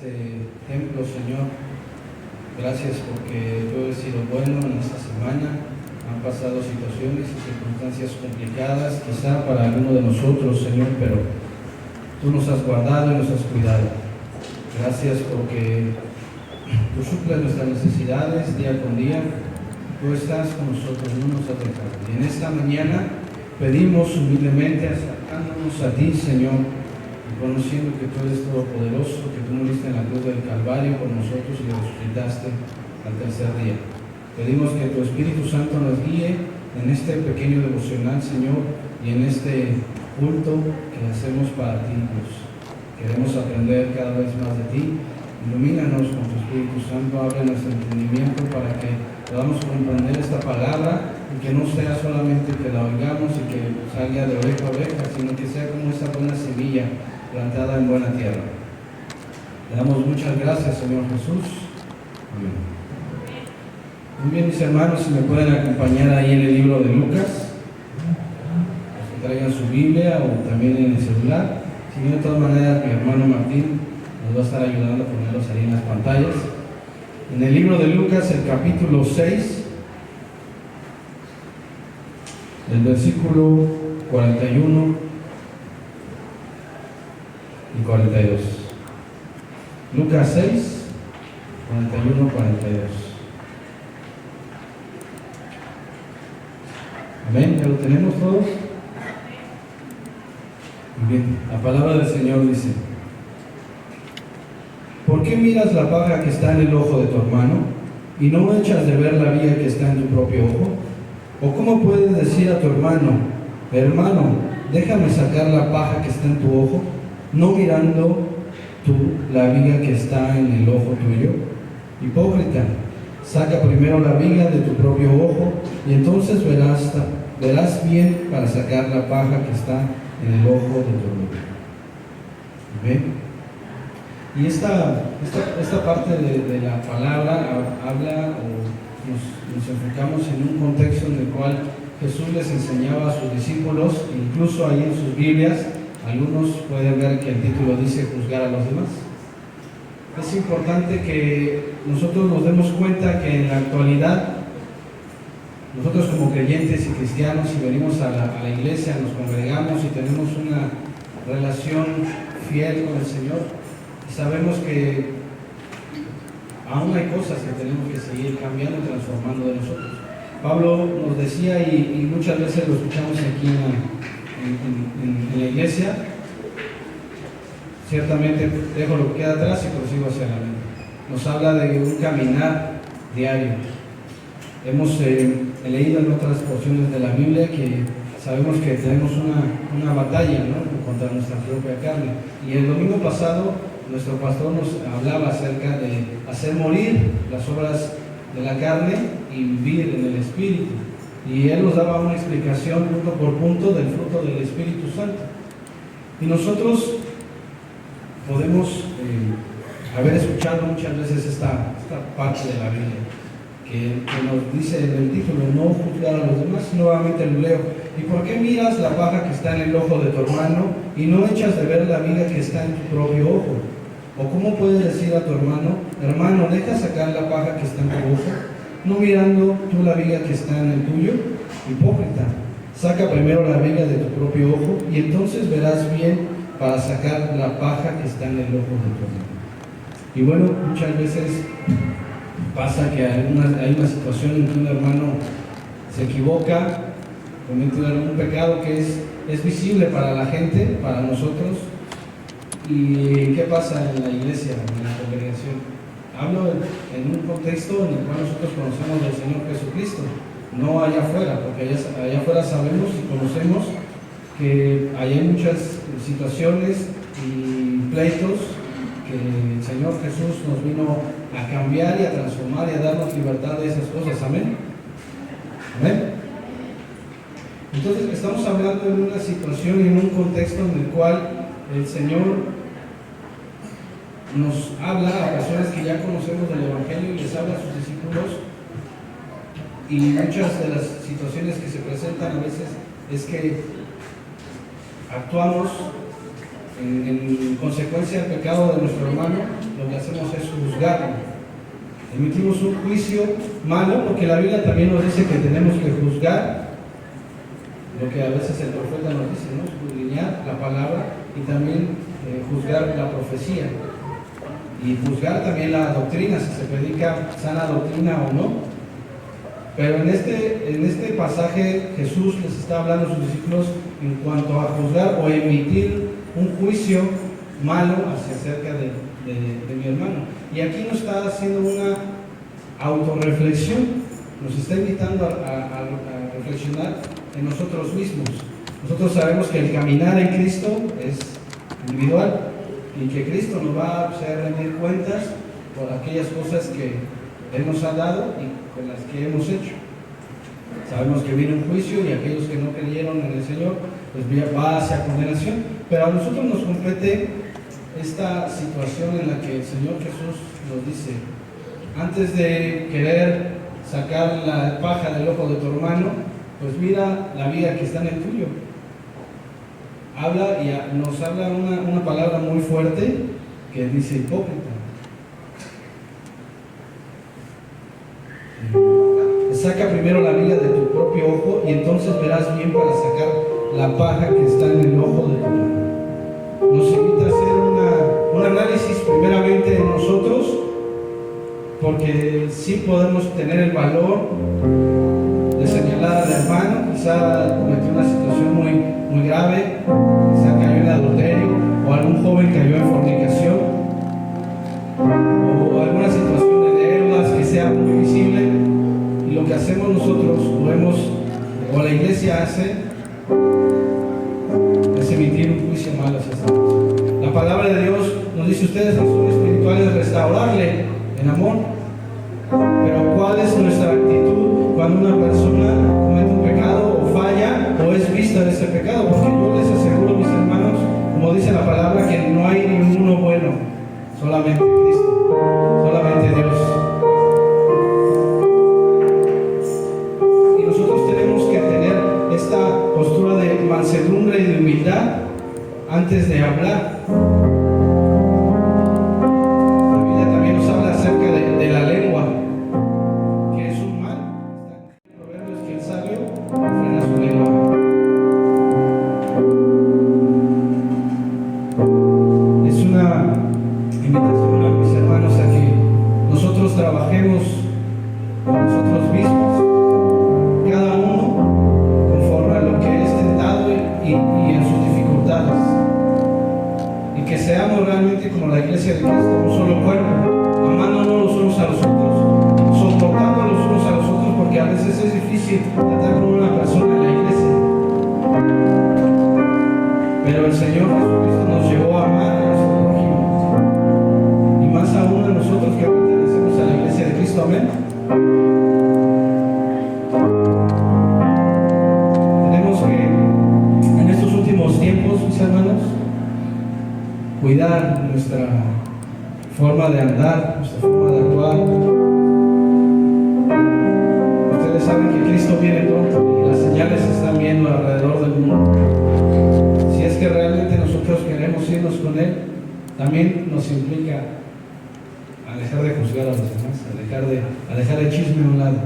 este templo, Señor. Gracias porque tú has sido bueno en esta semana. Han pasado situaciones y circunstancias complicadas, quizá para alguno de nosotros, Señor, pero tú nos has guardado y nos has cuidado. Gracias porque tú suples nuestras necesidades día con día. Tú estás con nosotros, no nos has dejado. Y en esta mañana pedimos humildemente, acercándonos a ti, Señor, conociendo que tú eres todopoderoso, que tú moriste en la cruz del Calvario por nosotros y resucitaste al tercer día. Pedimos que tu Espíritu Santo nos guíe en este pequeño devocional, Señor, y en este culto que hacemos para ti, Dios. Queremos aprender cada vez más de ti. Ilumínanos con tu Espíritu Santo, abre nuestro entendimiento para que podamos comprender esta palabra y que no sea solamente que la oigamos y que salga de oreja a oreja, sino que sea como esa buena semilla plantada en buena tierra. Le damos muchas gracias, Señor Jesús. Amén. Muy bien, mis hermanos, si me pueden acompañar ahí en el libro de Lucas, que traigan su Biblia o también en el celular. Si no, de todas maneras, mi hermano Martín nos va a estar ayudando a ponerlos ahí en las pantallas. En el libro de Lucas, el capítulo 6, el versículo 41 y 42. Lucas 6, 41, 42. Amén, ¿ya lo tenemos todos? Muy bien, la palabra del Señor dice: ¿por qué miras la paja que está en el ojo de tu hermano y no echas de ver la viga que está en tu propio ojo? ¿O cómo puedes decir a tu hermano: hermano, déjame sacar la paja que está en tu ojo, no mirando tú la viga que está en el ojo tuyo? Hipócrita, saca primero la viga de tu propio ojo y entonces verás bien para sacar la paja que está en el ojo de tu hermano. ¿Ven? Y esta parte de la palabra habla, o nos enfocamos en un contexto en el cual Jesús les enseñaba a sus discípulos, incluso ahí en sus Biblias. Algunos pueden ver que el título dice juzgar a los demás. Es importante que nosotros nos demos cuenta que en la actualidad, nosotros como creyentes y cristianos, si venimos a la iglesia, nos congregamos y tenemos una relación fiel con el Señor, y sabemos que aún hay cosas que tenemos que seguir cambiando y transformando de nosotros. Pablo nos decía, y muchas veces lo escuchamos aquí en la iglesia: ciertamente dejo lo que queda atrás y prosigo hacia adelante. Nos habla de un caminar diario. Hemos leído en otras porciones de la Biblia que sabemos que tenemos una batalla, ¿no?, contra nuestra propia carne. Y el domingo pasado nuestro pastor nos hablaba acerca de hacer morir las obras de la carne y vivir en el Espíritu. Y él nos daba una explicación punto por punto del fruto del Espíritu Santo. Y nosotros podemos haber escuchado muchas veces esta parte de la Biblia que nos dice en el título: no juzgar a los demás. Nuevamente lo leo: ¿y por qué miras la paja que está en el ojo de tu hermano y no echas de ver la viga que está en tu propio ojo? ¿O cómo puedes decir a tu hermano: hermano, deja sacar la paja que está en tu ojo, no mirando tú la viga que está en el tuyo? Hipócrita, saca primero la viga de tu propio ojo y entonces verás bien para sacar la paja que está en el ojo de tu hermano. Y bueno, muchas veces pasa que hay una situación en que un hermano se equivoca, comete algún pecado que es visible para la gente, para nosotros. ¿Y qué pasa en la iglesia, en la congregación? Hablo en un contexto en el cual nosotros conocemos al Señor Jesucristo, no allá afuera, porque allá afuera sabemos y conocemos que hay muchas situaciones y pleitos que el Señor Jesús nos vino a cambiar y a transformar y a darnos libertad de esas cosas. Amén. Amén. Entonces estamos hablando de una situación y en un contexto en el cual el Señor nos habla a personas que ya conocemos del Evangelio y les habla a sus discípulos, y muchas de las situaciones que se presentan a veces es que actuamos en consecuencia del pecado de nuestro hermano, lo hacemos es juzgarlo. Emitimos un juicio malo, porque la Biblia también nos dice que tenemos que juzgar lo que a veces el profeta nos dice, ¿no? Escudriñar la palabra y también juzgar la profecía. Y juzgar también la doctrina, si se predica sana doctrina o no. Pero en este pasaje Jesús les está hablando a sus discípulos en cuanto a juzgar o emitir un juicio malo acerca de mi hermano. Y aquí nos está haciendo una autorreflexión, nos está invitando a reflexionar en nosotros mismos. Nosotros sabemos que el caminar en Cristo es individual y que Cristo nos va a hacer rendir cuentas por aquellas cosas que Él nos ha dado y con las que hemos hecho. Sabemos que viene un juicio y aquellos que no creyeron en el Señor pues va hacia condenación, pero a nosotros nos compete esta situación en la que el Señor Jesús nos dice: antes de querer sacar la paja del ojo de tu hermano, pues mira la viga que está en el tuyo. Nos habla una palabra muy fuerte que dice hipócrita. Saca primero la viga de tu propio ojo y entonces verás bien para sacar la paja que está en el ojo de tu hermano. Nos invita a hacer un análisis primeramente en nosotros, porque sí podemos tener el valor de señalar al hermano. Quizá cometió una situación muy grave, quizá cayó en adulterio, o algún joven cayó en fornicación, o alguna situación de deudas que sea muy visible. Y lo que hacemos nosotros, o la iglesia hace, es emitir un juicio malo hacia esa persona. La palabra de Dios nos dice: ustedes no son espirituales, restaurarle en amor. Pero ¿cuál es nuestra actitud cuando una persona comete un pecado o falla o es vista de ese pecado? Porque yo les aseguro, mis hermanos, como dice la palabra, que no hay ninguno bueno, solamente Cristo, solamente Dios. Y nosotros tenemos que tener esta postura de mansedumbre y de humildad antes de hablar. La Biblia también nos habla acerca de la lengua, que es un mal. Está en Proverbios que el sabio frena su lengua. Es una invitación a mis hermanos a que nosotros trabajemos con nosotros mismos, cada uno conforme a lo que es tentado y en sus dificultades, y que seamos realmente como la iglesia de Cristo, un solo cuerpo, amándonos los unos a los otros, soportando los unos a los otros, porque a veces es difícil tratar con una persona en la iglesia, pero el Señor Jesucristo nos llevó a amar a nuestro prójimo, y más aún a nosotros que pertenecemos a la iglesia de Cristo. Amén. Tenemos que, en estos últimos tiempos, mis hermanos, cuidar nuestra forma de andar, nuestra forma de actuar. Ustedes saben que Cristo viene pronto y las señales se están viendo alrededor del mundo. Si es que realmente nosotros queremos irnos con Él, también nos implica a dejar de juzgar a los demás, a dejar el chisme a un lado.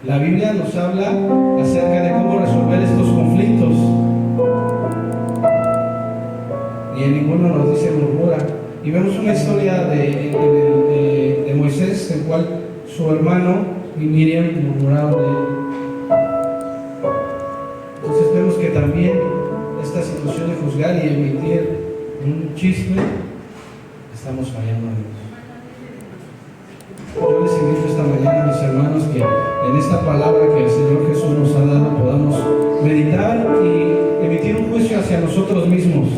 La Biblia nos habla acerca de cómo resolver estos conflictos, y en ninguno nos dice murmura. Y vemos una historia de Moisés, en cual su hermano y Miriam murmuraron de él. Entonces vemos que también esta situación de juzgar y emitir un chisme, estamos fallando a Dios. Yo les invito esta mañana, mis hermanos, que en esta palabra que el Señor Jesús nos ha dado podamos meditar y emitir un juicio hacia nosotros mismos,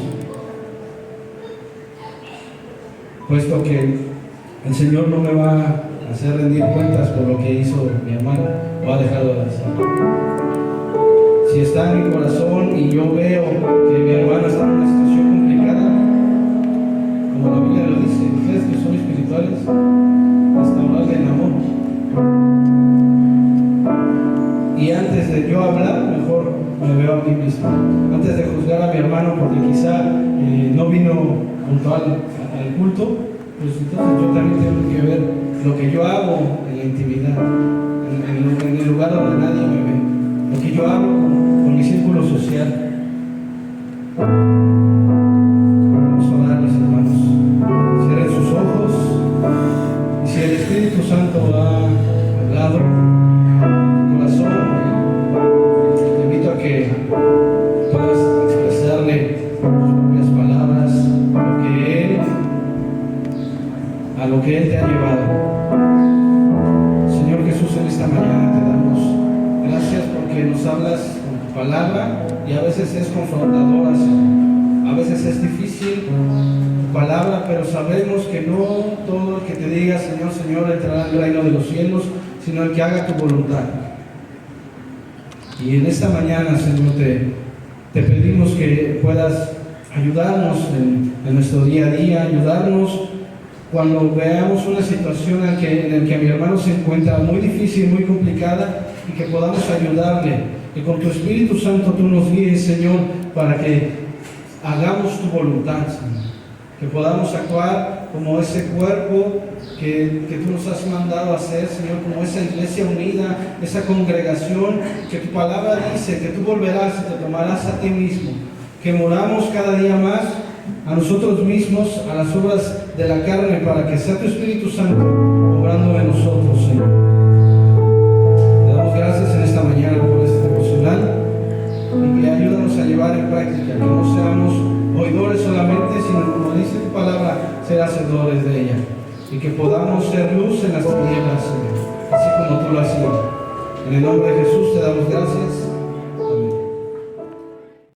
puesto que el Señor no me va a hacer rendir cuentas por lo que hizo mi hermano o ha dejado de hacer. Si está en mi corazón y yo veo que mi hermano está en una situación complicada, como la Biblia lo dice, ustedes que son espirituales, restaurarle en amor. Y antes de yo hablar, mejor me veo a mí mismo. Antes de juzgar a mi hermano porque quizá no vino puntual al culto, pues entonces yo también tengo que ver lo que yo hago en la intimidad, en el lugar donde nadie me ve, lo que yo hago con mi círculo social. Vamos a orar, mis hermanos. Cierren sus ojos. Y si el Espíritu Santo ha hablado en tu corazón, te invito a que puedas expresarle sus propias palabras a lo que Él te ha llevado. Señor Jesús, en esta mañana te damos gracias porque nos hablas con tu palabra y a veces es confrontadora, Señor. A veces es difícil tu palabra, pero sabemos que no todo el que te diga Señor, Señor entrará al reino de los cielos, sino el que haga tu voluntad. Y en esta mañana, Señor, te pedimos que puedas ayudarnos en nuestro día a día, ayudarnos cuando veamos una situación en la que mi hermano se encuentra muy difícil, muy complicada, y que podamos ayudarle, que con tu Espíritu Santo tú nos guíes, Señor, para que hagamos tu voluntad, Señor, que podamos actuar como ese cuerpo que tú nos has mandado a hacer, Señor, como esa iglesia unida, esa congregación, que tu palabra dice que tú volverás y te tomarás a ti mismo, que moramos cada día más a nosotros mismos, a las obras de la carne, para que sea tu Espíritu Santo obrando en nosotros, Señor. Te damos gracias en esta mañana por este devocional y que ayúdanos a llevar en práctica, que no seamos oidores solamente, sino, como dice tu palabra, ser hacedores de ella, y que podamos ser luz en las tinieblas, Señor, así como tú lo has sido. En el nombre de Jesús te damos gracias.